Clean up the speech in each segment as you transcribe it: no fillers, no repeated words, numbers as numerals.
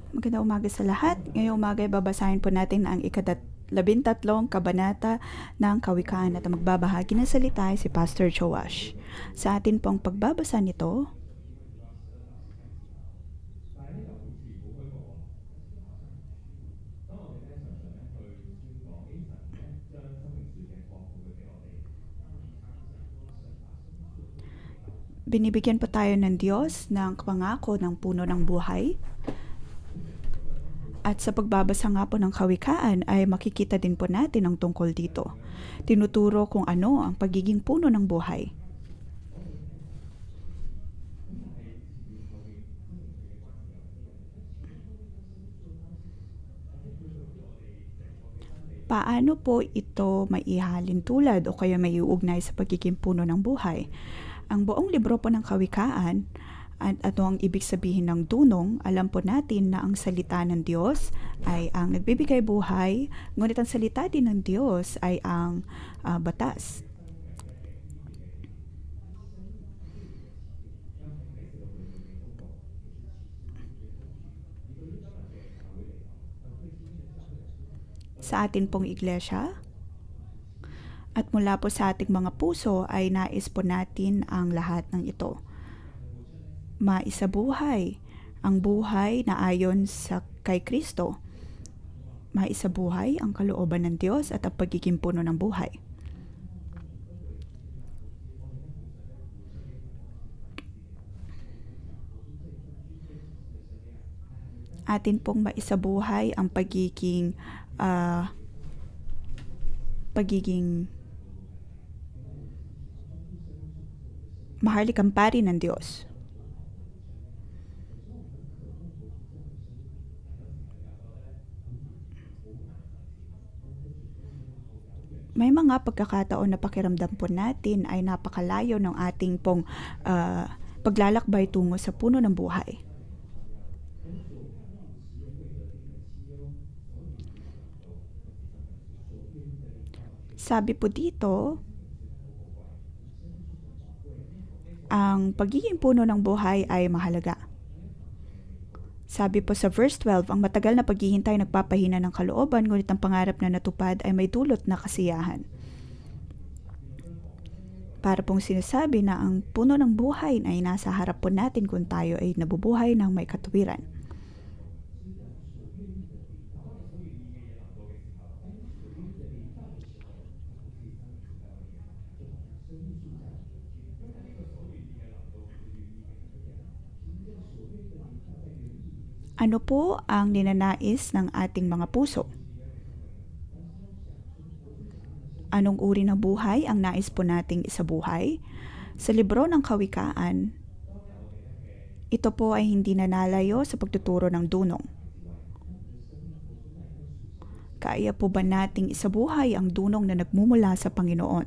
Magandang umaga sa lahat. Ngayong umaga ay babasahin po natin ang ika-13 kabanata ng Kawikaan at ang magbabahagi ng salita ay si Pastor Joash. Sa atin pong pagbabasa nito, binibigyan po tayo ng Diyos ng pangako ng puno ng buhay. At sa pagbabasa nga po ng Kawikaan ay makikita din po natin ang tungkol dito. Tinuturo kung ano ang pagiging puno ng buhay. Paano po ito maihalin tulad o kaya may uugnay sa pagiging puno ng buhay? Ang buong libro po ng Kawikaan at ano ang ibig sabihin ng dunong, alam po natin na ang salita ng Diyos ay ang nagbibigay buhay, ngunit ang salita din ng Diyos ay ang batas. Sa atin pong iglesia, at mula po sa ating mga puso ay nais po natin ang lahat ng ito. Maisabuhay ang buhay na ayon sa kay Kristo. Maisabuhay ang kalooban ng Diyos at ang pagiging puno ng buhay. Atin pong maisabuhay ang pagiging maharlikang pari ng Diyos. May mga pagkakataon na pakiramdam po natin ay napakalayo ng ating pong paglalakbay tungo sa puno ng buhay. Sabi po dito, ang pagiging puno ng buhay ay mahalaga. Sabi po sa verse 12, ang matagal na paghihintay nagpapahina ng kalooban, ngunit ang pangarap na natupad ay may dulot na kasiyahan. Para pong sinasabi na ang puno ng buhay ay nasa harap po natin kung tayo ay nabubuhay ng may katuwiran. Ano po ang ninanais ng ating mga puso? Anong uri ng buhay ang nais po nating isabuhay? Sa libro ng Kawikaan, ito po ay hindi nanalayo sa pagtuturo ng dunong. Kaya po ba nating isabuhay ang dunong na nagmumula sa Panginoon?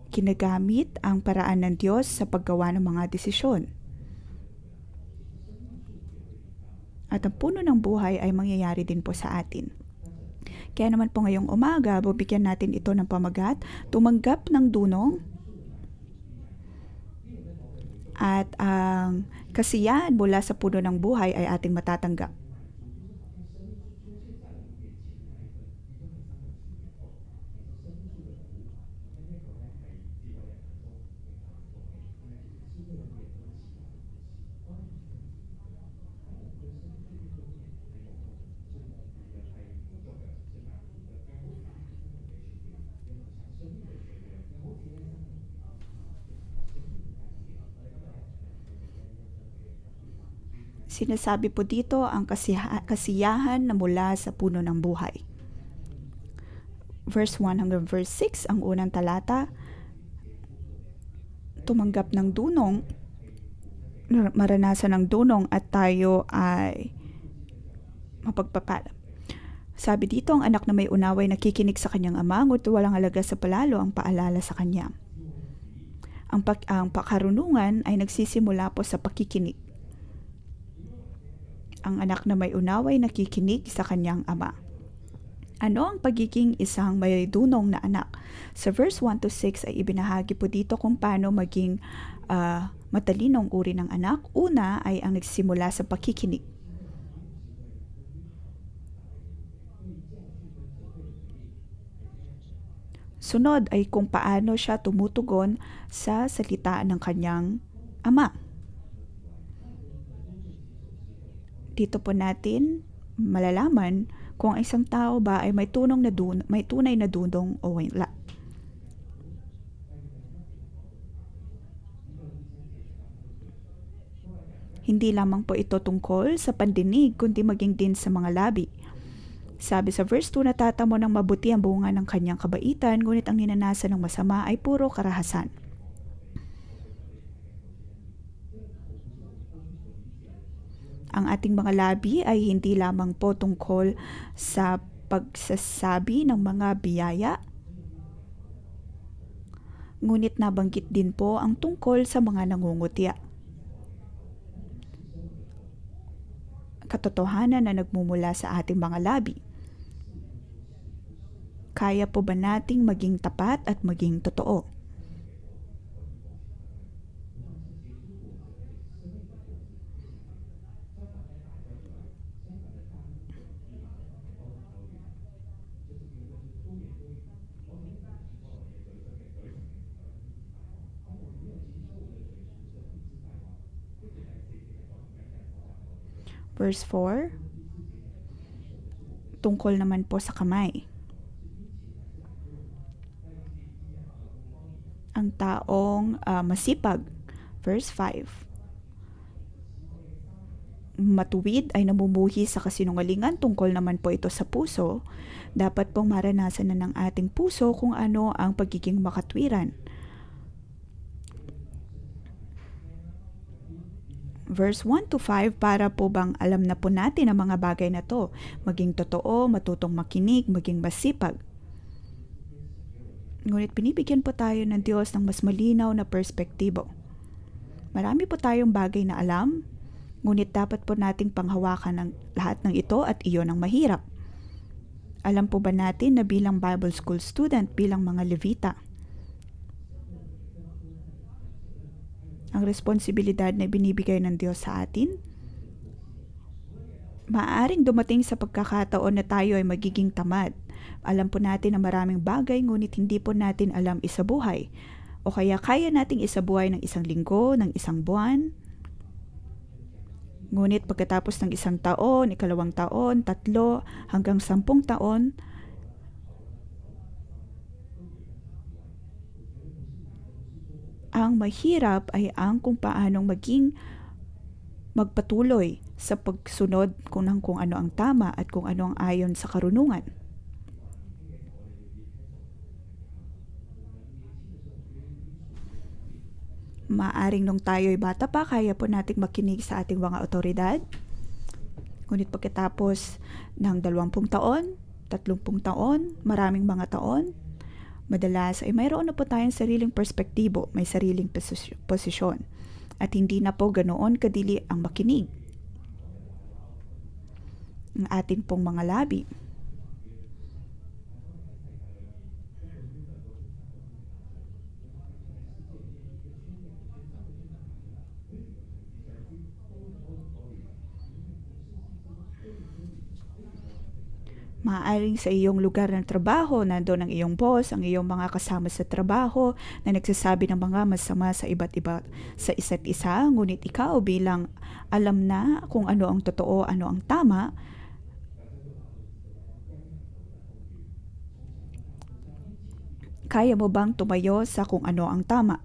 Kinagamit ang paraan ng Diyos sa paggawa ng mga desisyon. At ang puno ng buhay ay mangyayari din po sa atin. Kaya naman po ngayong umaga, bibigyan natin ito ng pamagat, tumanggap ng dunong at ang kasiyahan mula sa puno ng buhay ay ating matatanggap. Sinasabi po dito ang kasiyahan na mula sa puno ng buhay. Verse 1 hanggang verse 6, ang unang talata, tumanggap ng dunong, maranasan ng dunong at tayo ay mapagpapala. Sabi dito, ang anak na may unaway nakikinig sa kanyang ama, ngunit walang halaga sa palalo ang paalala sa kanya. Ang pakarunungan ay nagsisimula po sa pakikinig. Ang anak na may unaway nakikinig sa kanyang ama. Ano ang pagiging isang may dunong na anak? Sa verse 1 to 6 ay ibinahagi po dito kung paano maging Matalinong uri ng anak, una ay ang nagsimula sa pakikinig. Sunod ay kung paano siya tumutugon sa salita ng kanyang ama. Dito po natin malalaman kung ang isang tao ba ay may tunay na dunong o wala. Hindi lamang po ito tungkol sa pandinig kundi maging din sa mga labi. Sabi sa verse 2, natatamo ng mabuti ang bunga ng kanyang kabaitan, ngunit ang ninanasan ng masama ay puro karahasan. Ang ating mga labi ay hindi lamang po tungkol sa pagsasabi ng mga biyaya, ngunit nabanggit din po ang tungkol sa mga nangungutya. Katotohanan na nagmumula sa ating mga labi. Kaya po ba nating maging tapat at maging totoo? Verse 4, tungkol naman po sa kamay. Ang taong masipag. Verse 5, matuwid ay namumuhi sa kasinungalingan, tungkol naman po ito sa puso. Dapat pong maranasan na ng ating puso kung ano ang pagiging makatwiran. Verse 1 to 5, para po bang alam na po natin ang mga bagay na to, maging totoo, matutong makinig, maging masipag. Ngunit binibigyan po tayo ng Diyos ng mas malinaw na perspektibo. Marami po tayong bagay na alam, ngunit dapat po nating panghawakan ng lahat ng ito at iyon ang mahirap. Alam po ba natin na bilang Bible School student, bilang mga Levita, ang responsibilidad na binibigay ng Diyos sa atin, maaaring dumating sa pagkakataon na tayo ay magiging tamad. Alam po natin na maraming bagay, ngunit hindi po natin alam isabuhay. O kaya nating isabuhay ng isang linggo, ng isang buwan. Ngunit pagkatapos ng 1 taon, 2 taon, 3 hanggang 10 taon, ang mahirap ay ang kung paanong maging magpatuloy sa pagsunod kung ano ang tama at kung ano ang ayon sa karunungan. Maaring nung tayo'y bata pa, kaya po nating makinig sa ating mga otoridad. Ngunit pagkatapos ng 20 taon, 30 taon, maraming mga taon, madalas ay mayroon na po tayong sariling perspektibo, may sariling posisyon. At hindi na po ganoon kadili ang makinig. Ang atin pong mga labi. Maaaring sa iyong lugar ng trabaho, nandoon ang iyong boss, ang iyong mga kasama sa trabaho na nagsasabi ng mga masama sa iba sa isa't isa, ngunit ikaw bilang alam na kung ano ang totoo, ano ang tama, kaya mo bang tumayo sa kung ano ang tama?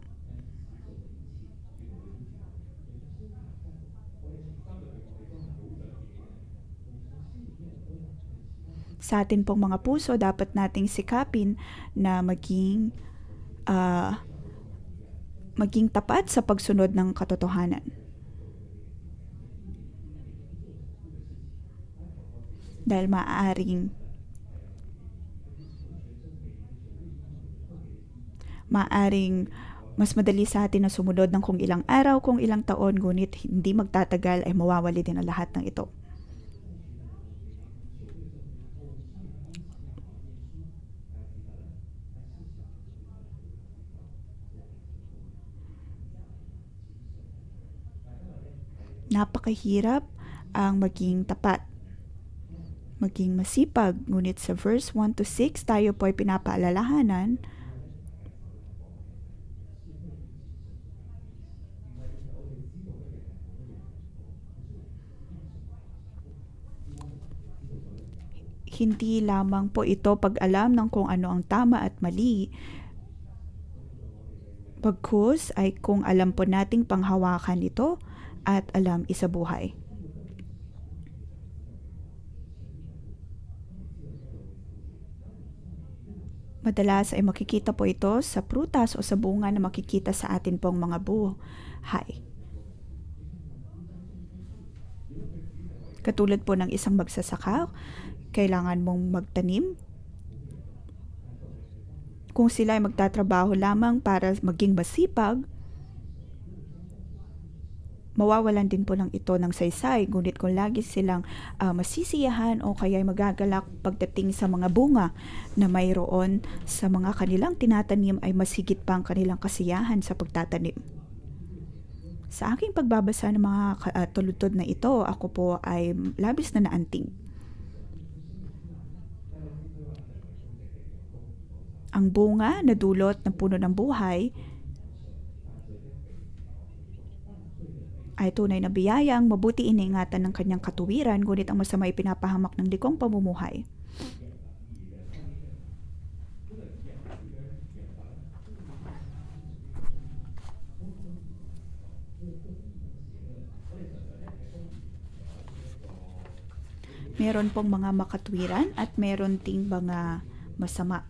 Sa atin pong mga puso, dapat nating sikapin na maging tapat sa pagsunod ng katotohanan. Dahil maaring mas madali sa atin na sumunod ng kung ilang araw, kung ilang taon, ngunit hindi magtatagal ay mawawali din ang lahat ng ito. Napakahirap ang maging tapat, maging masipag. Ngunit sa verse 1 to 6, tayo po ay pinapaalalahanan hindi lamang po ito pag-alam ng kung ano ang tama at mali, bagkus ay kung alam po nating panghawakan ito at alam isabuhay. Madalas ay makikita po ito sa prutas o sa bunga na makikita sa atin pong mga buhay. Katulad po ng isang magsasaka, kailangan mong magtanim. Kung sila ay magtatrabaho lamang para maging masipag, mawawalan din po ng ito ng saysay. Ngunit kung lagi silang masisiyahan o kaya ay magagalak pagdating sa mga bunga na mayroon sa mga kanilang tinatanim, ay masigit pa ang kanilang kasiyahan sa pagtatanim. Sa aking pagbabasa ng mga tulutod na ito, ako po ay labis na naanting. Ang bunga na dulot ng puno ng buhay ay tunay na biyayang mabuti iniingatan ng kanyang katuwiran, ngunit ang masama ay pinapahamak ng likong pamumuhay. Meron pong mga makatwiran at meron ding mga masama.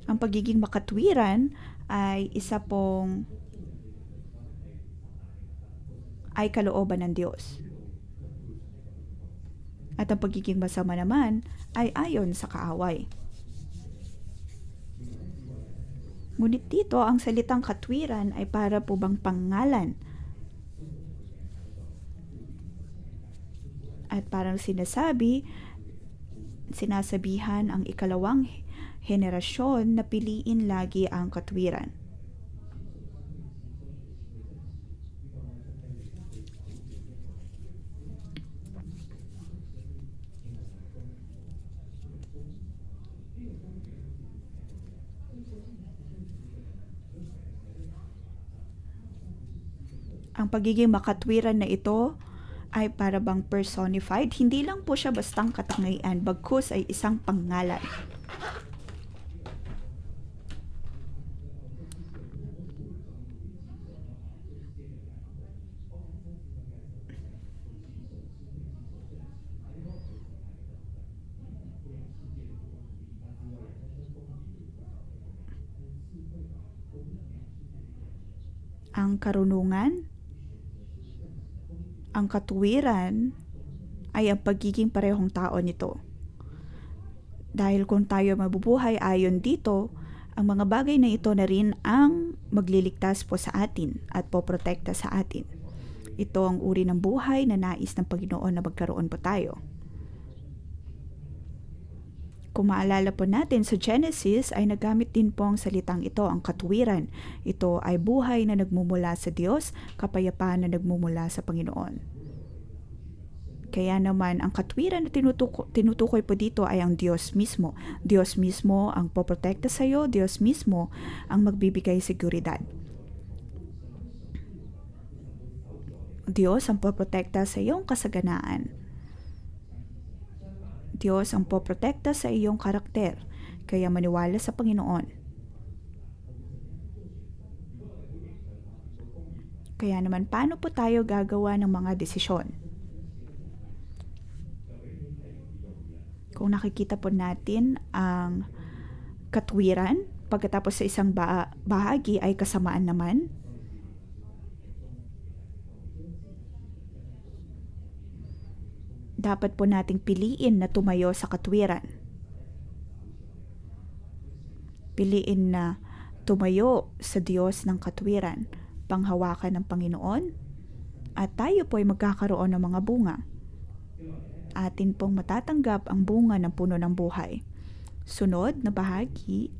Ang pagiging makatwiran ay isa pong ay kalooban ng Diyos. At ang pagiging masama naman ay ayon sa kaaway. Ngunit dito, ang salitang katwiran ay para po bang pangalan. At parang sinasabihan ang ikalawang henerasyon na piliin lagi ang katwiran. Ang pagiging makatwiran na ito ay para bang personified. Hindi lang po siya bastang katangian, bagkus ay isang pangalan. Ang karunungan, ang katuwiran ay ang pagiging parehong tao nito. Dahil kung tayo mabubuhay ayon dito, ang mga bagay na ito na rin ang magliligtas po sa atin at poprotekta sa atin. Ito ang uri ng buhay na nais ng Panginoon na magkaroon po tayo. Kung maalala po natin sa Genesis ay nagamit din po ang salitang ito, ang katuwiran. Ito ay buhay na nagmumula sa Diyos, kapayapaan na nagmumula sa Panginoon. Kaya naman ang katwiran na tinutukoy po dito ay ang Diyos mismo. Diyos mismo ang poprotekta sa iyo, Diyos mismo ang magbibigay seguridad. Diyos ang poprotekta sa iyong kasaganaan. Diyos ang poprotekta sa iyong karakter, kaya maniwala sa Panginoon. Kaya naman, paano po tayo gagawa ng mga desisyon? Kung nakikita po natin ang katwiran, pagkatapos sa isang bahagi ay kasamaan naman, dapat po nating piliin na tumayo sa katwiran. Piliin na tumayo sa Diyos ng katwiran, panghawakan ng Panginoon, at tayo po ay magkakaroon ng mga bunga. Atin pong matatanggap ang bunga ng puno ng buhay. Sunod na bahagi,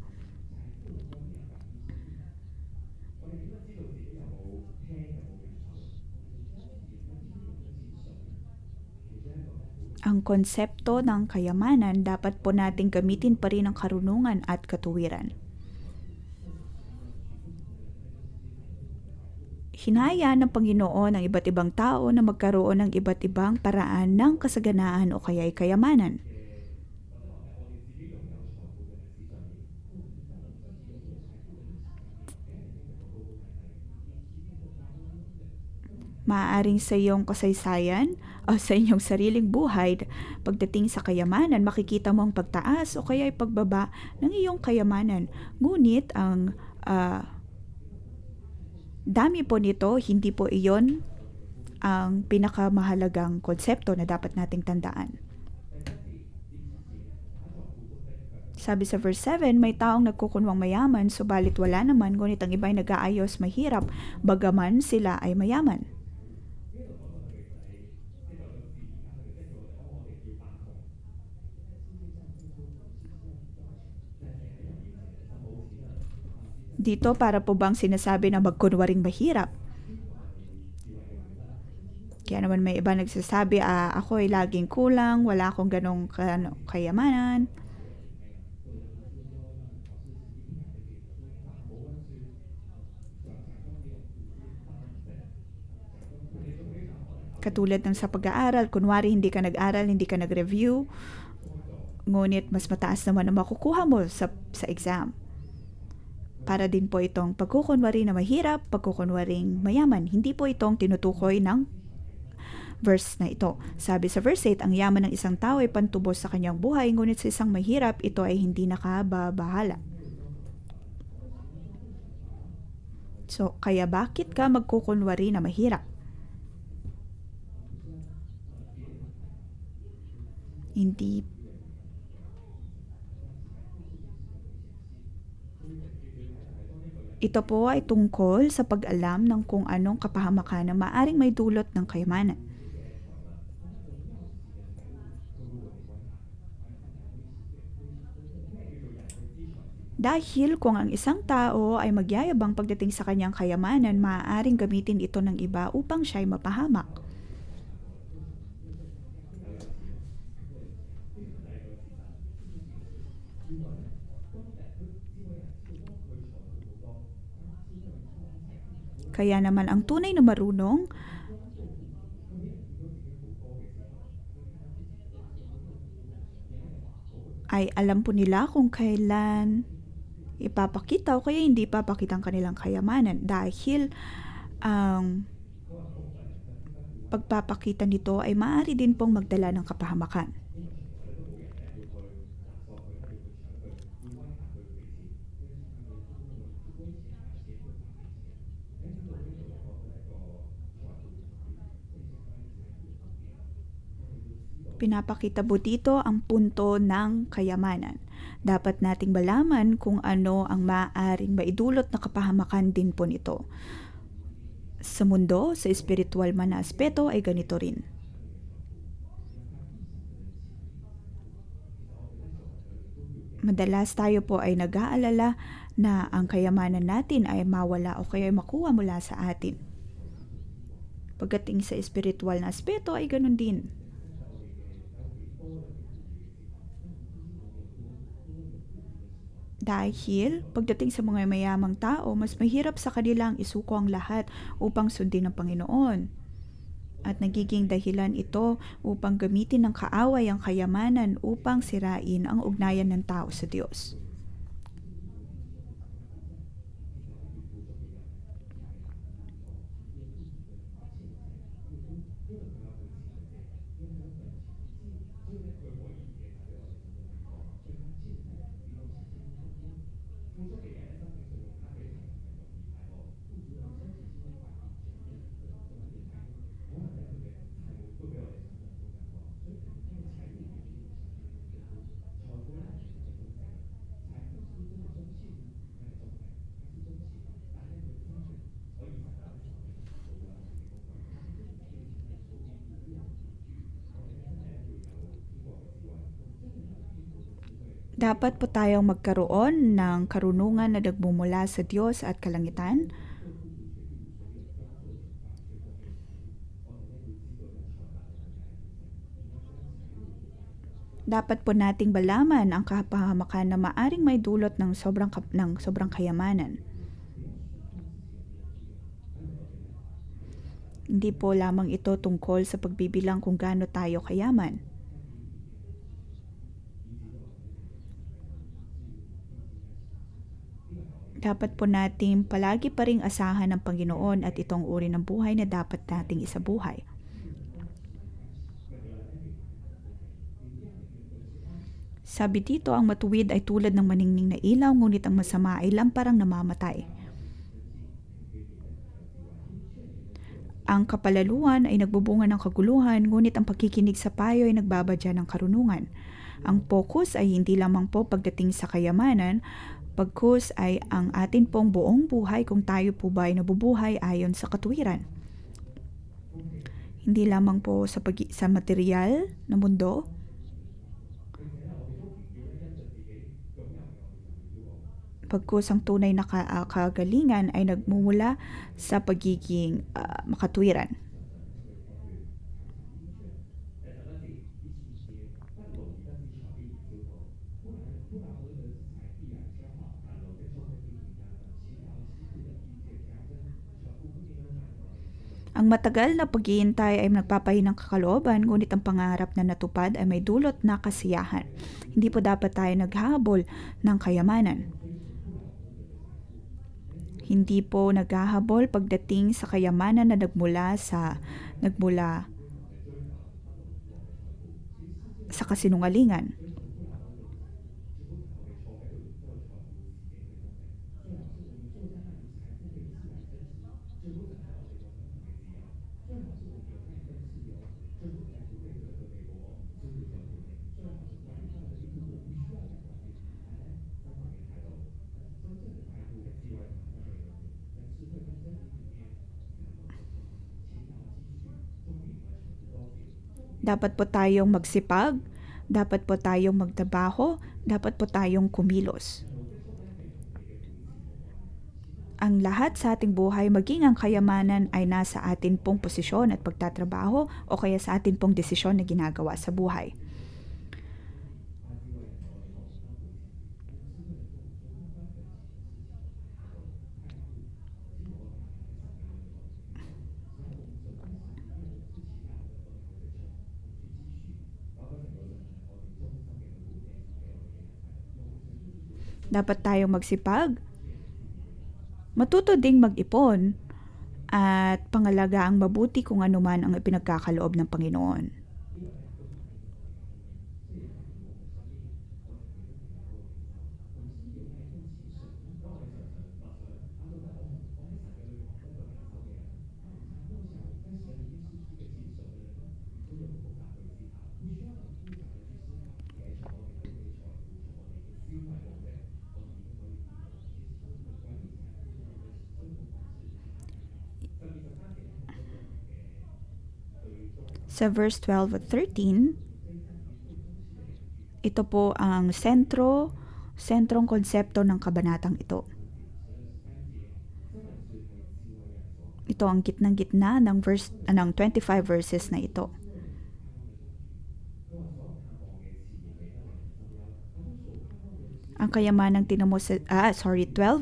ang konsepto ng kayamanan dapat po nating gamitin pa rin ang karunungan at katuwiran. Hinaya ng Panginoon ang iba't ibang tao na magkaroon ng iba't ibang paraan ng kasaganaan o kaya'y kayamanan. Maaaring sa iyong kasaysayan o sa inyong sariling buhay, pagdating sa kayamanan, makikita mo ang pagtaas o kaya'y pagbaba ng iyong kayamanan. Ngunit ang dami po nito, hindi po iyon ang pinakamahalagang konsepto na dapat nating tandaan. Sabi sa verse 7, may taong nagkukunwang mayaman, subalit wala naman, ngunit ang iba'y nag-aayos mahirap, bagaman sila ay mayaman. Dito para po bang sinasabi na magkunwaring mahirap? Kaya naman may iba nagsasabi, ako ay laging kulang, wala akong ganong kayamanan. Katulad ng sa pag-aaral, kunwari hindi ka nag-aral, hindi ka nag-review, ngunit mas mataas naman ang makukuha mo sa exam. Para din po itong pagkukunwari na mahirap, pagkukunwaring mayaman. Hindi po itong tinutukoy ng verse na ito. Sabi sa verse 8, ang yaman ng isang tao ay pantubos sa kanyang buhay, ngunit sa isang mahirap, ito ay hindi nakababahala. So, kaya bakit ka magkukunwari na mahirap? Hindi. Ito po ay tungkol sa pag-alam ng kung anong kapahamakan na maaring may dulot ng kayamanan. Dahil kung ang isang tao ay magyayabang pagdating sa kanyang kayamanan, maaaring gamitin ito ng iba upang siya'y mapahamak. Kaya naman ang tunay na marunong ay alam po nila kung kailan ipapakita o kaya hindi ipapakita ang kanilang kayamanan dahil ang pagpapakita nito ay maaari din pong magdala ng kapahamakan. Pinapakita po dito ang punto ng kayamanan. Dapat nating malaman kung ano ang maaaring maidulot na kapahamakan din po nito. Sa mundo, sa espiritual man na aspeto ay ganito rin. Madalas tayo po ay nag-aalala na ang kayamanan natin ay mawala o kaya makuha mula sa atin. Pagdating sa espiritual na aspeto ay ganun din. Dahil pagdating sa mga mayamang tao, mas mahirap sa kanilang isuko ang lahat upang sundin ng Panginoon. At nagiging dahilan ito upang gamitin ng kaaway ang kayamanan upang sirain ang ugnayan ng tao sa Diyos. Dapat po tayong magkaroon ng karunungan na nagmumula sa Diyos at kalangitan. Dapat po nating balaman ang kapahamakan na maaring may dulot ng sobrang kayamanan. Hindi po lamang ito tungkol sa pagbibilang kung gaano tayo kayaman. Dapat po natin palagi pa ring asahan ng Panginoon at itong uri ng buhay na dapat nating isabuhay. Sabi dito, ang matuwid ay tulad ng maningning na ilaw, ngunit ang masama ay lamparang namamatay. Ang kapalaluan ay nagbubunga ng kaguluhan, ngunit ang pakikinig sa payo ay nagbabadya ng karunungan. Ang focus ay hindi lamang po pagdating sa kayamanan, pagkus ay ang atin pong buong buhay kung tayo po ba ay nabubuhay ayon sa katuwiran. Hindi lamang po sa material na mundo, pagkus ang tunay na kagalingan ay nagmumula sa pagiging makatwiran. Ang matagal na paghihintay ay nagpapahinang kakalooban, ngunit ang pangarap na natupad ay may dulot na kasiyahan. Hindi po dapat tayo naghahabol ng kayamanan. Hindi po naghahabol pagdating sa kayamanan na nagmula sa kasinungalingan. Dapat po tayong magsipag, dapat po tayong magtrabaho, dapat po tayong kumilos. Ang lahat sa ating buhay, maging ang kayamanan, ay nasa atin pong posisyon at pagtatrabaho o kaya sa atin pong desisyon na ginagawa sa buhay. Dapat tayong magsipag, matuto ding mag-ipon, at pangalagaan mabuti kung ano man ang ipinagkakaloob ng Panginoon. Sa verse 12 at 13, ito po ang sentrong konsepto ng kabanatang ito. Ito ang gitnang-gitna ng 25 verses na ito. Ang kayamanang 12,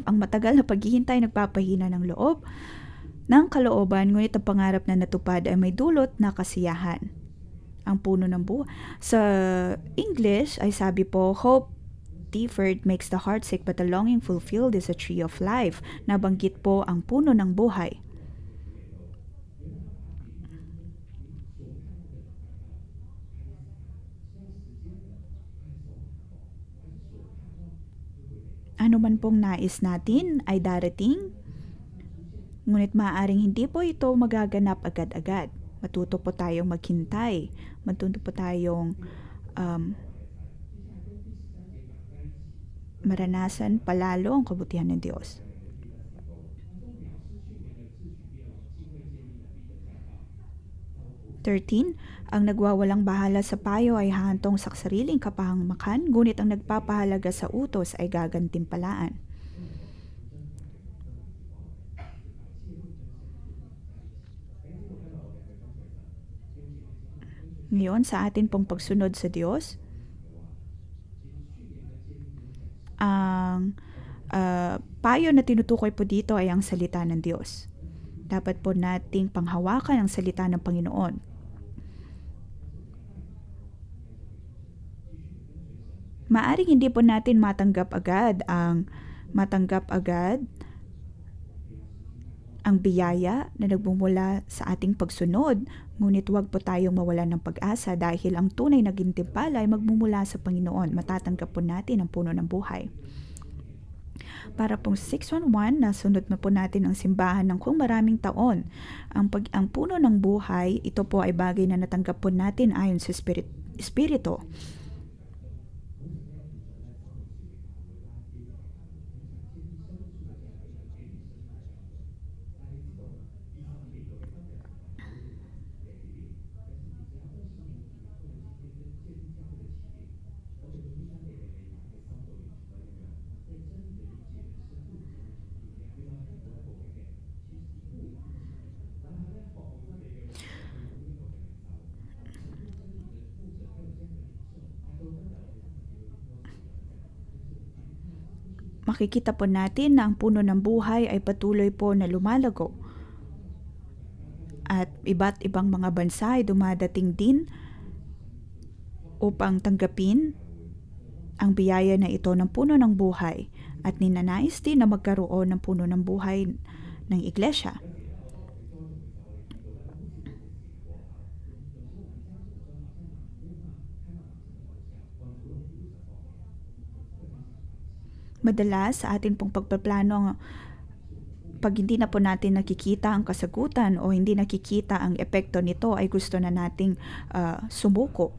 ang matagal na paghihintay nagpapahina ng loob, ng kalooban, ngunit ang pangarap na natupad ay may dulot na kasiyahan. Ang puno ng buhay. Sa English ay sabi po, hope deferred makes the heart sick, but the longing fulfilled is a tree of life. Nabanggit po ang puno ng buhay. Ano man pong nais natin ay darating, ngunit maaaring hindi po ito magaganap agad-agad. Matuto po tayong maghintay. Matuto po tayong maranasan palalo ang kabutihan ng Diyos. 13. Ang nagwawalang bahala sa payo ay hahantong sa sariling kapahamakan, ngunit ang nagpapahalaga sa utos ay gagantimpalaan. Ngayon, sa atin pong pagsunod sa Diyos, ang payo na tinutukoy po dito ay ang salita ng Diyos. Dapat po nating panghawakan ang salita ng Panginoon. Maaring hindi po natin matanggap agad ang biyaya na nagmumula sa ating pagsunod, ngunit huwag po tayong mawalan ng pag-asa dahil ang tunay na gintimpala ay magmumula sa Panginoon. Matatanggap po natin ang puno ng buhay. Para pong 611, nasunod na po natin ang simbahan ng kung maraming taon. Ang puno ng buhay, ito po ay bagay na natanggap po natin ayon sa Espiritu. Makikita po natin na ang puno ng buhay ay patuloy po na lumalago. At iba't ibang mga bansa ay dumadating din upang tanggapin ang biyaya na ito ng puno ng buhay at ninanais din na magkaroon ng puno ng buhay ng iglesia. Madalas sa atin pong pagpaplano, pag hindi na po natin nakikita ang kasagutan o hindi nakikita ang epekto nito, ay gusto na nating sumuko.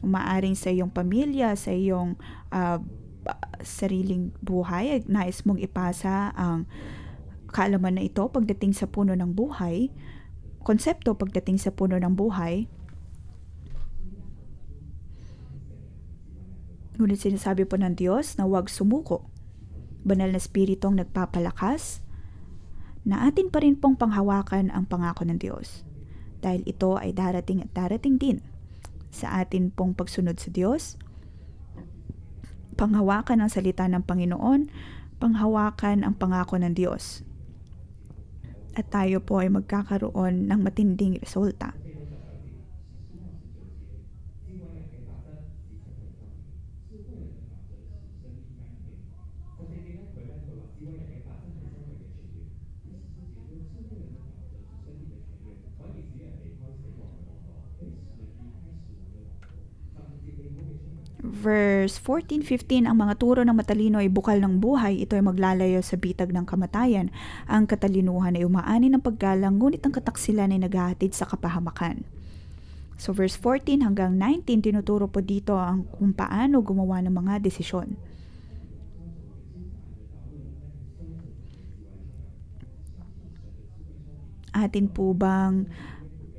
Umaaring sa iyong pamilya, sa iyong sariling buhay, ay nais mong ipasa ang kaalaman na ito pagdating sa puno ng buhay, konsepto pagdating sa puno ng buhay. Ngunit sinasabi po ng Diyos na huwag sumuko. Banal na Espiritong nagpapalakas na atin pa rin pong panghawakan ang pangako ng Diyos. Dahil ito ay darating at darating din sa atin pong pagsunod sa Diyos. Panghawakan ang salita ng Panginoon, panghawakan ang pangako ng Diyos. At tayo po ay magkakaroon ng matinding resulta. Verse 14-15, ang mga turo ng matalino ay bukal ng buhay, ito ay maglalayo sa bitag ng kamatayan. Ang katalinuhan ay umaani ng paggalang, ngunit ang kataksilan ay naghahatid sa kapahamakan. So verse 14 hanggang 19, tinuturo po dito ang kung paano gumawa ng mga desisyon.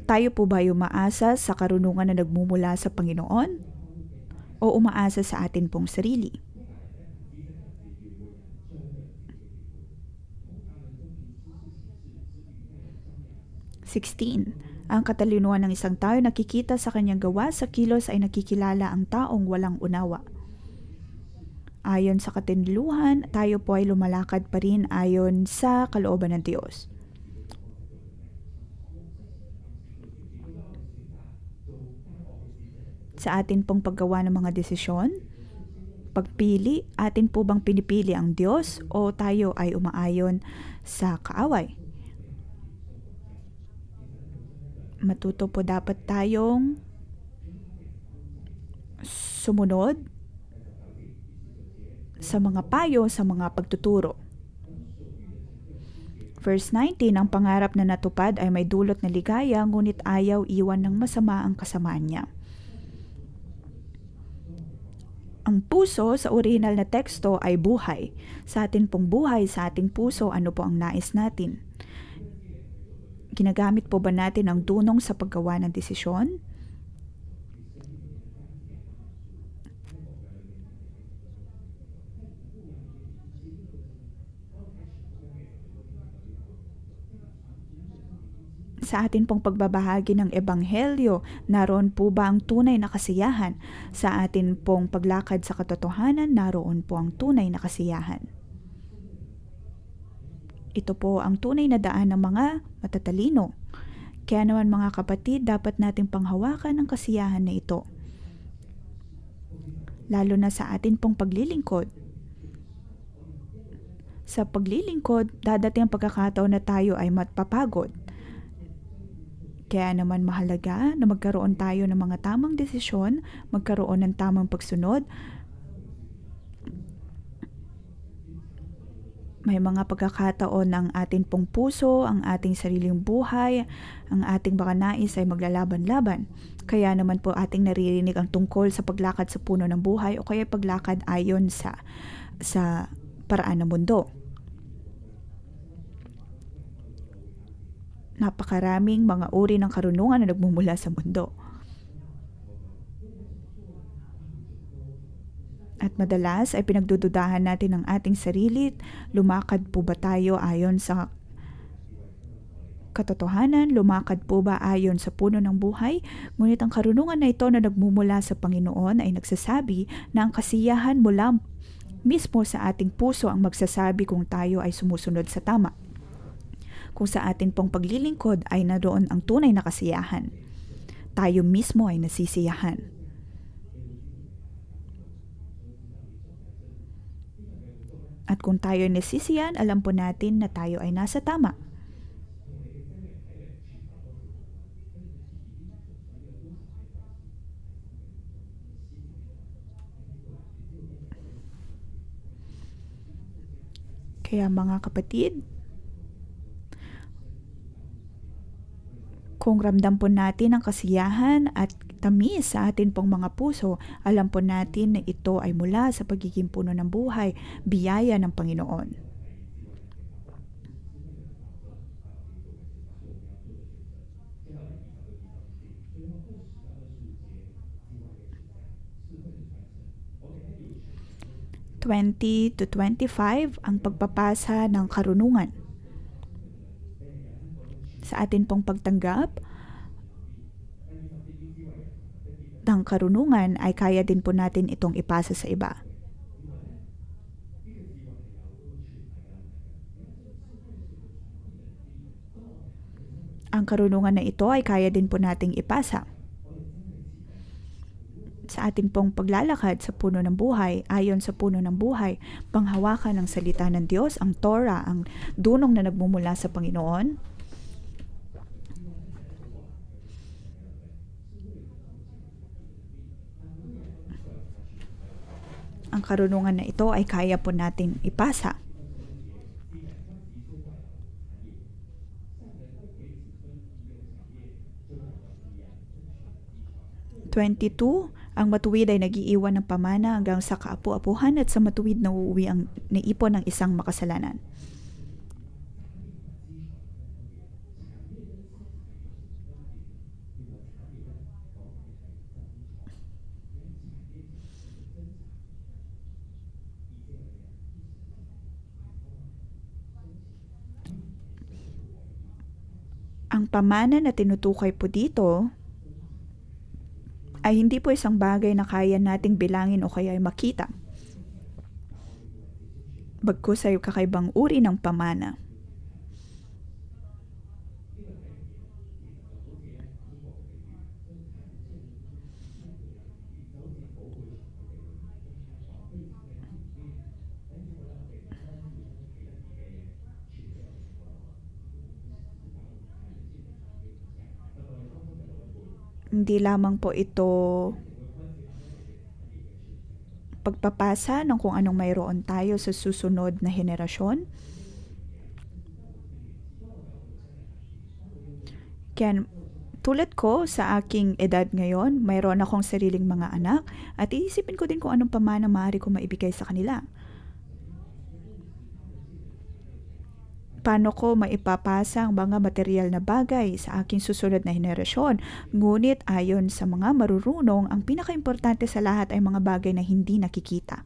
Tayo po ba ay umaasa sa karunungan na nagmumula sa Panginoon? O umaasa sa atin pong sarili? Ang katalinuhan ng isang tao nakikita sa kanyang gawa, sa kilos ay nakikilala ang taong walang unawa. Ayon sa katinluhan, tayo po ay lumalakad pa rin ayon sa kalooban ng Diyos. Sa atin pong paggawa ng mga desisyon, pagpili, atin po bang pinipili ang Diyos o tayo ay umaayon sa kaaway? Matuto po dapat tayong sumunod sa mga payo, sa mga pagtuturo. Verse 19, ang pangarap na natupad ay may dulot na ligaya, ngunit ayaw iwan ng masama ang kasamaan niya. Ang puso sa original na teksto ay buhay. Sa atin pong buhay, sa ating puso, ano po ang nais natin? Ginagamit po ba natin ang dunong sa paggawa ng desisyon? Sa atin pong pagbabahagi ng Ebanghelyo, naroon po ba ang tunay na kasiyahan? Sa atin pong paglakad sa katotohanan, naroon po ang tunay na kasiyahan. Ito po ang tunay na daan ng mga matatalino. Kaya naman mga kapatid, dapat nating panghawakan ang kasiyahan na ito. Lalo na sa atin pong paglilingkod. Sa paglilingkod, dadating ang pagkakataon na tayo ay mapapagod. Kaya naman mahalaga na magkaroon tayo ng mga tamang desisyon, magkaroon ng tamang pagsunod. May mga pagkakataon ng ating pong puso, ang ating sariling buhay, ang ating baka nais ay maglalaban-laban. Kaya naman po ating naririnig ang tungkol sa paglakad sa puno ng buhay o kaya paglakad ayon sa paraan ng mundo. Napakaraming mga uri ng karunungan na nagmumula sa mundo. At madalas ay pinagdududahan natin ang ating sarili, lumakad po ba tayo ayon sa katotohanan, lumakad po ba ayon sa puno ng buhay? Ngunit ang karunungan na ito na nagmumula sa Panginoon ay nagsasabi na ang kasiyahan mula mismo sa ating puso ang magsasabi kung tayo ay sumusunod sa tama. Kung sa atin pong paglilingkod ay naroon ang tunay na kasiyahan. Tayo mismo ay nasisiyahan. At kung tayo ay nasisiyahan, alam po natin na tayo ay nasa tama. Kaya mga kapatid, kung ramdam po natin ang kasiyahan at tamis sa atin pong mga puso, alam po natin na ito ay mula sa pagiging puno ng buhay, biyaya ng Panginoon. (20 to 25) ang pagpapasa ng karunungan. Sa atin pong pagtanggap ng karunungan ay kaya din po natin itong ipasa sa iba. Ang karunungan na ito ay kaya din po nating ipasa sa ating pong paglalakad sa puno ng buhay, ayon sa puno ng buhay, panghawakan ng salita ng Diyos, ang Torah, ang dunong na nagmumula sa Panginoon. Ang karunungan na ito ay kaya po natin ipasa. (22) Ang matuwid ay nagiiwan ng pamana hanggang sa kaapu-apuhan at sa matuwid na uuwi ang naipon ng isang makasalanan. Ang pamana na tinutukoy po dito ay hindi po isang bagay na kaya nating bilangin o kaya ay makita. Bagkus ay kakaibang uri ng pamana. Hindi lamang po ito pagpapasa ng kung anong mayroon tayo sa susunod na henerasyon. Kaya tulad ko sa aking edad ngayon, mayroon akong sariling mga anak at iisipin ko din kung anong pamana maaari ko maibigay sa kanila. Paano ko maipapasa ang mga material na bagay sa aking susunod na henerasyon? Ngunit ayon sa mga marurunong, ang pinakaimportante sa lahat ay mga bagay na hindi nakikita.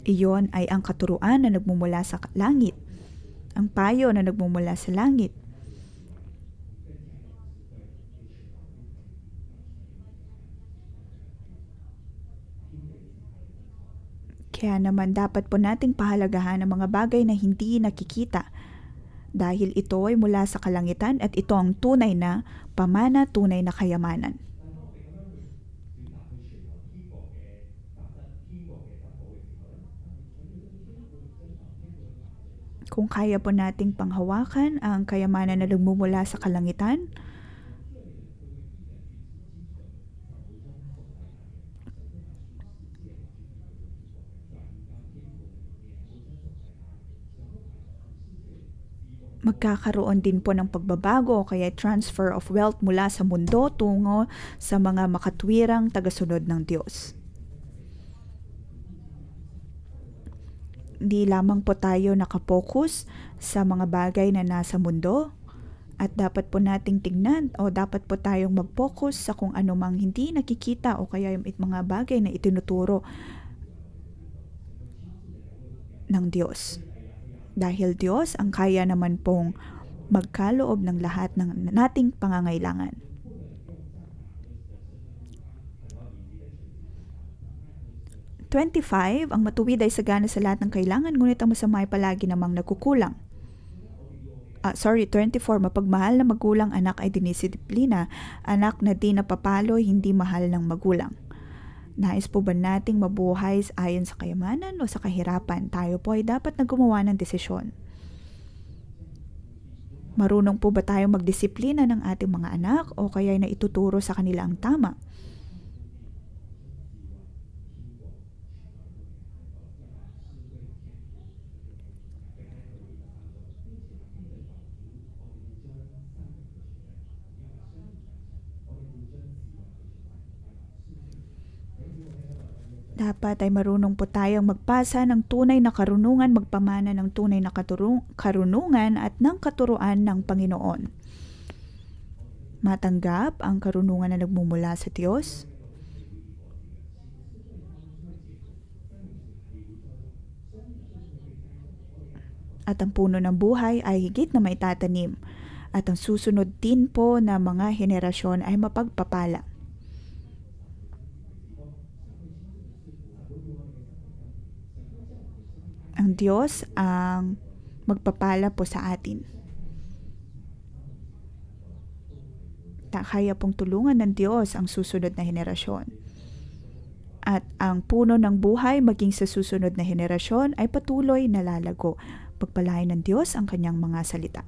Iyon ay ang katuruan na nagmumula sa langit, ang payo na nagmumula sa langit. Kaya naman dapat po nating pahalagahan ang mga bagay na hindi nakikita dahil ito ay mula sa kalangitan at ito ang tunay na pamana, tunay na kayamanan. Kung kaya po nating panghawakan ang kayamanan na nagmumula sa kalangitan, magkakaroon din po ng pagbabago kaya transfer of wealth mula sa mundo tungo sa mga makatwirang tagasunod ng Diyos. Hindi lamang po tayo nakapokus sa mga bagay na nasa mundo at dapat po nating tingnan o dapat po tayong mag-focus sa kung ano mang hindi nakikita o kaya yung mga bagay na itinuturo ng Diyos. Dahil Diyos ang kaya naman pong magkaloob ng lahat ng nating pangangailangan. ₱25, ang matuwid ay sagana sa lahat ng kailangan, ngunit ang masama ay palagi namang nagkukulang. 24, mapagmahal na magulang, anak ay dinisiplina, anak na di napapalo, hindi mahal ng magulang. Nais po ba nating mabuhay ayon sa kayamanan o sa kahirapan? Tayo po ay dapat na gumawa ng desisyon. Marunong po ba tayong magdisiplina ng ating mga anak o kaya na ituturo sa kanila ang tama? Dapat ay marunong po tayong magpasa ng tunay na karunungan, magpamana ng tunay na karunungan at ng katuruan ng Panginoon. Matanggap ang karunungan na nagmumula sa Diyos. At ang puno ng buhay ay higit na maitatanim. At ang susunod din po na mga henerasyon ay mapagpapala. Ang Diyos ang magpapala po sa atin. Kaya pong tulungan ng Diyos ang susunod na henerasyon. At ang puno ng buhay maging sa susunod na henerasyon ay patuloy na lalago. Pagpalain ng Diyos ang kanyang mga salita.